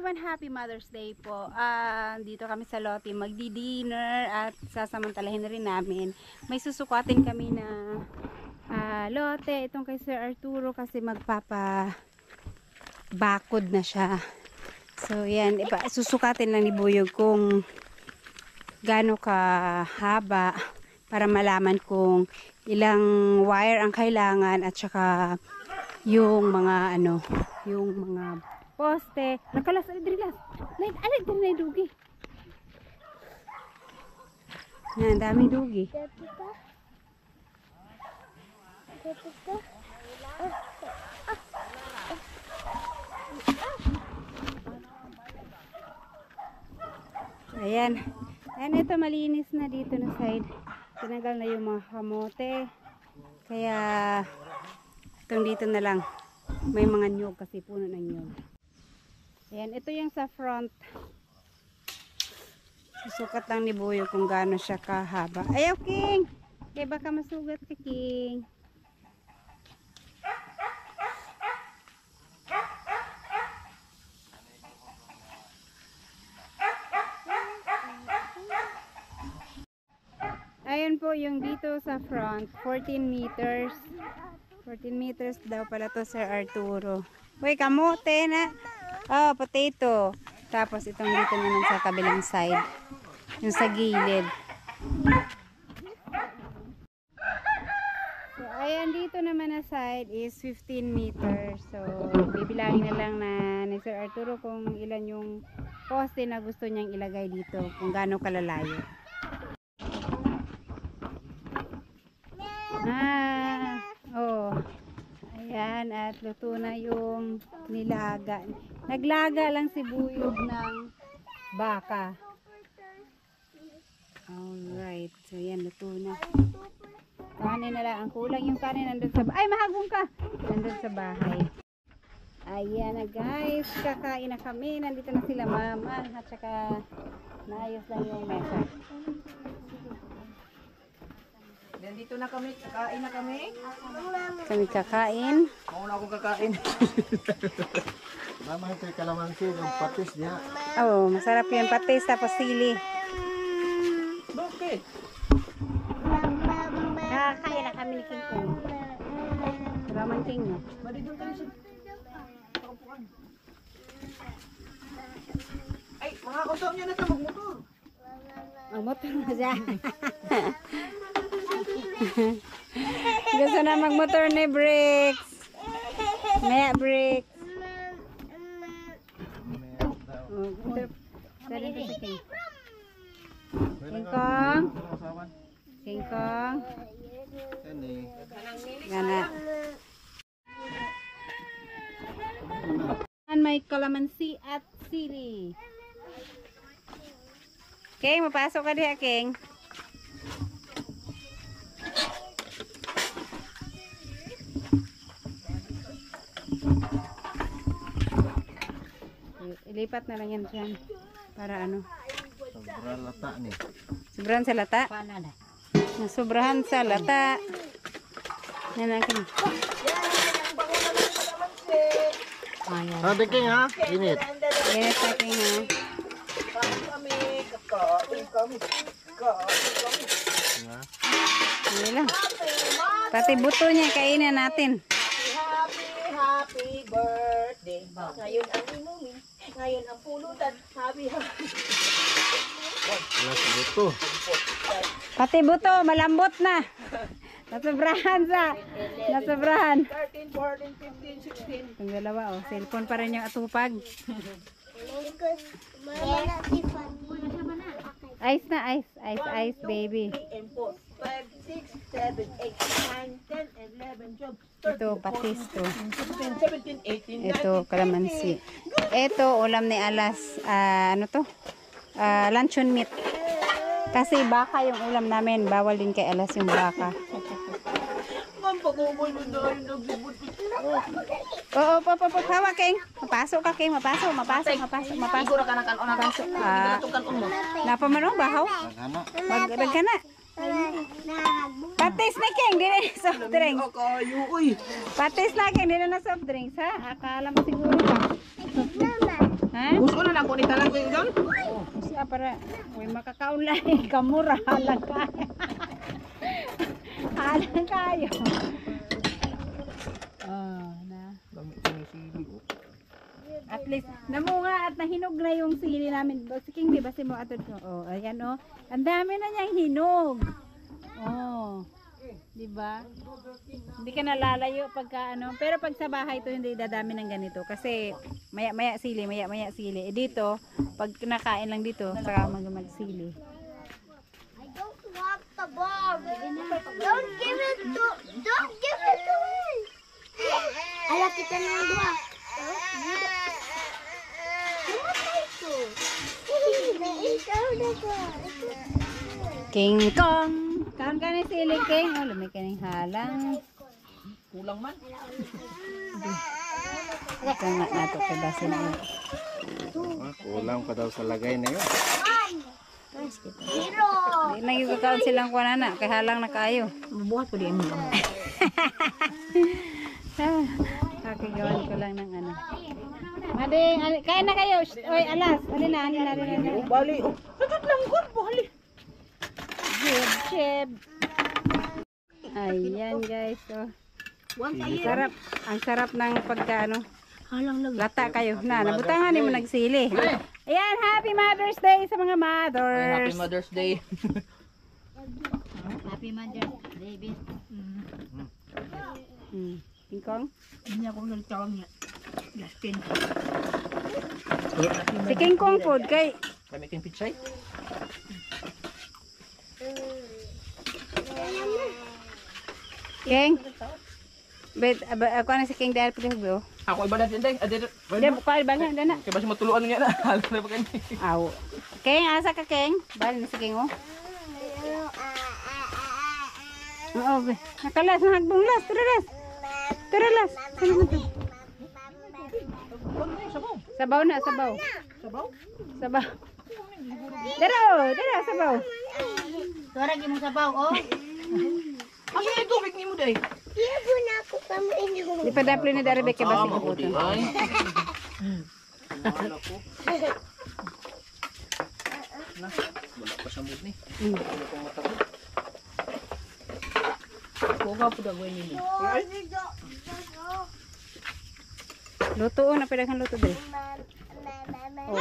and happy Mother's Day po. Dito kami sa Lotte, magdi-dinner at sasamantalahin na rin namin. May susukatin kami na lote. Itong kay Sir Arturo kasi bakod na siya. So yan, susukatin lang ni Buyog kung gaano kahaba para malaman kung ilang wire ang kailangan at saka yung mga yung mga poste. Nakalas, adrilas. Alig din na dugi. Yan, daming dugi. Ayan. Ayan, ito malinis na dito na side. Tinagal na yung mga kamote. Kaya itong dito na lang. May mga nyog kasi puno ng nyog. Ayan, ito yung sa front. Susukat lang ni Buyo kung gaano siya kahaba. Ayaw, King! Kaya baka masugat ka, King. Ayan po yung dito sa front, 14 meters. 14 meters daw pala to, Sir Arturo. Uy, kamote na. Oh, potato. Tapos itong dito naman sa kabilang side. Yung sa gilid. So, ayan dito naman na side is 15 meters. So, bibilangin na lang na ni Sir Arturo kung ilan yung poste na gusto niyang ilagay dito. Kung gaano kalalayo. Oh. Ayan, at luto na yung nilaga. Naglaga lang si Buyog ng baka. Alright. So, yan, luto na. Kanin na lang. Ang kulang yung kanin nandun sa bahay. Ay, mahagong ka! Nandun sa bahay. Ayan na, guys. Kakain na kami. Nandito na sila mama. At saka, naayos lang yung mesa. Nandito na kami, kakain na kami. Kami kakain. Mauna akong kakain. Mama, ito yung kalamansi, yung patis niya. Oh, masarap yung patis tapos sili. Bakit? Kakain na kami ni King Kong. Raman King, no? Maligol tayo siya. Ay, mga kusok niya na ito, magmotor. Magmotor na siya. Gusto na magmotor ni Bricks. Maya Bricks. Dari ito si King. King Kong. King Kong. Gana. May kalamansi at sili. King, mapasok ka diha, King. Ilipat na lang yan dyan. Para ano? Sobrang lata ni. Sobrahan sa lata? Sobrahan sa lata. Yan ang King. Sabi King ha? Init. Init na King ha. Hindi lang. Pati buto niya kainin natin. Happy birthday. Ngayon ang inumin. Ngayon ang pulutan. Happy. Wala sa buto. Pati buto, malambot na. Nasobrahan sa. Nasobrahan. 13, 14, 15, 16. Yung dalawa, oh. Cellphone pa rin yung atupag. Ice na, ice. Ice, ice, baby. 5, 6, 7, 8, 9, 10, 11, 12, Ito, patis to. 16, 17, 18, 19. Ito, kalamansi. Ito, ulam ni Alas. Ano to? Luncheon meat. Kasi baka yung ulam namin. Bawal din kay Alas yung baka. Pag-umay mo na yung nagbubot. Oo, hawak, King. Mapasok ka, King. Mapasok. Siguro ka na kanon na pasok. Napa man o, bahaw? Magdag ka na. Patis na, King. Dili na soft drinks. Patis na, King. Dili na soft drinks, ha? Akala mo siguro ka. Ha? Gusto na kunita lang ko yun. Siya para uy makakaon lang kamura halang ka. Halang kayo. Oh, na. At least namunga at nahinog na yung sili namin. Si King, di ba si mo atod ko? Oh, ayan oh. Ang dami na niyang hinog. Oh. Di ba? Hindi ka nalalayo pagka ano. Pero pag sa bahay to hindi dadami ng ganito kasi maya-maya sili. Eh dito, pag nakain lang dito, saka magsili. I don't want the ball. Don't give it to me. Alam kita na yung dua. King Kong! Kaon ka ni sili, King. Oh, lumay ka ng halang. Kulang man. Ito nga nato kay basin mo. Kulang pa daw sa lagay na yun. Zero. Hindi na yung kakaon silang kuwanana. Kay halang na kayo. Mabuhat ko di mo. Kakigawan ko lang ng ano. Mading, kain na kayo. Oy, alas. Alin na. Bali. Sagot lang ko. Bali. Jib. Ayan guys. Oh. Sarap. Ang sarap ng pagkaano. Lata kayo. Nabutangan mo nagsili. Ayan, happy Mother's Day sa mga mothers. Happy Mother's Day. Happy Mother's Day, baby. King Kong? Hindi ako nagtawag niya. Justin. Si King Kong food kay Kami king pichay. King. Bet ako na si King dahil pala bro. Ako iba natin day. Hindi mo kaya bala na. Kaya ba si matuluan nga na. Alam na ba kani? Aw. King, asa ka King? Bala na si King oh. Oo, nakalas na hagbong las, tiralas. Tiralas. Sabaw na, sabaw. Sabaw? Sabaw. Dara, sabaw. Turag mo sabaw, oh. Asa yung tubig ni mo day? Ibo na ako pa mo inyo. Di pa dapli ni Darabek kay basi ko Ako di puto. ay. Wala pa sa mood ni. Kuha po daw ni. Luto na padagan luto dre. Oh.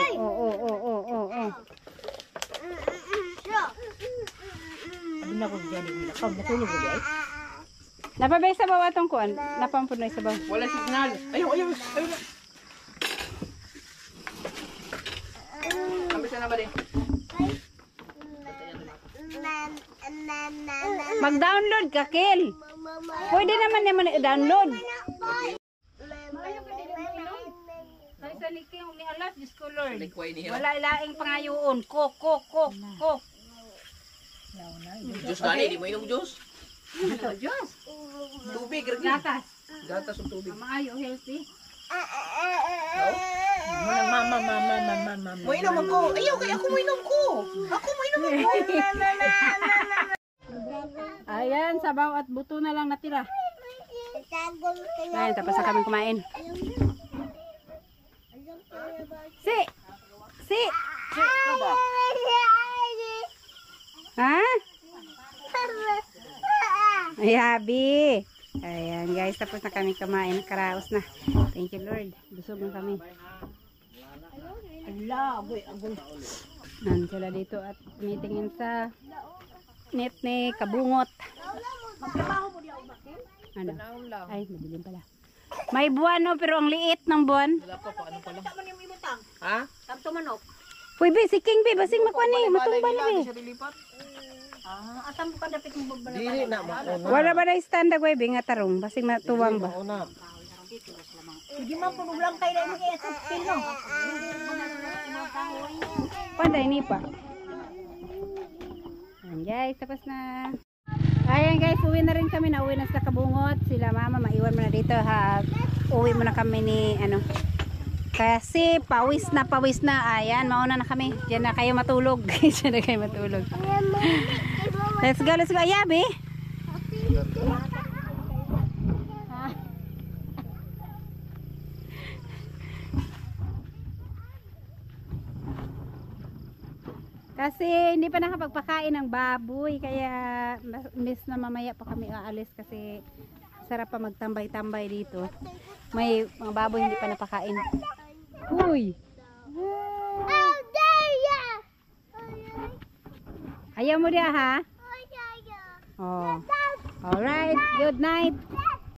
Ano na ko diyan ni lakaw natulog ko ay. Napabay sa bawa tong kuan, napampun na sa baw. Wala signal. Ayaw. Ambis na ba din? Mag-download ka, Kel. Pwede naman i-download. Ay, sa liking ni alas, Diyos ko Lord. Likway niya. Wala ilaing pangayoon. Kok. Diyos gani, di mo inom Diyos. Diyos. Tubig, ragi. Gatas. Gatas ng tubig. Maayo, healthy. Mama. Mo inom ako. Ayaw, kaya ako mo inom ko. Ako mo inom ako. Ayan, sabaw at buto na lang natira. Ayan, tapos na kami kumain. Si! Ha? Ay, habi. Ayan guys, tapos na kami kumain. Karaos na. Thank you Lord. Busog na kami. Agoy. Nan sila dito at tumitingin sa net ni Kabungot. Ano? Ay, madilim pala. May buwan no, pero ang liit ng buwan. Wala pa, paano pa lang? Ha? Tanto manok. Uy, be, si King, be, basing makuha ni, matumba ni, be. Siya dilipat. Atam ko dapat mo babala. Dili na mauna. Wala ba na stand agway, be, nga tarong, basing matuwang ba? Mauna. Hindi man po lang kayo na mga sa pino. Panday ni pa. Ayan guys, tapos na. Ayan guys, uwi na rin kami. Nauwi na sa Kabungot. Sila mama, maiwan mo na dito ha. Uwi mo na kami ni ano. Kasi pawis na. Ayan, mauna na kami. Diyan na kayo matulog. Diyan na kayo matulog. Let's go. Ayabi. Kasi hindi pa nakapagpakain ng baboy. Kaya miss na mamaya pa kami aalis kasi sarap pa magtambay-tambay dito. May mga baboy hindi pa napakain. Uy! Oh, there ya! Ayaw mo dia ha? Oh, yeah, yeah. Oh. Alright. Good night.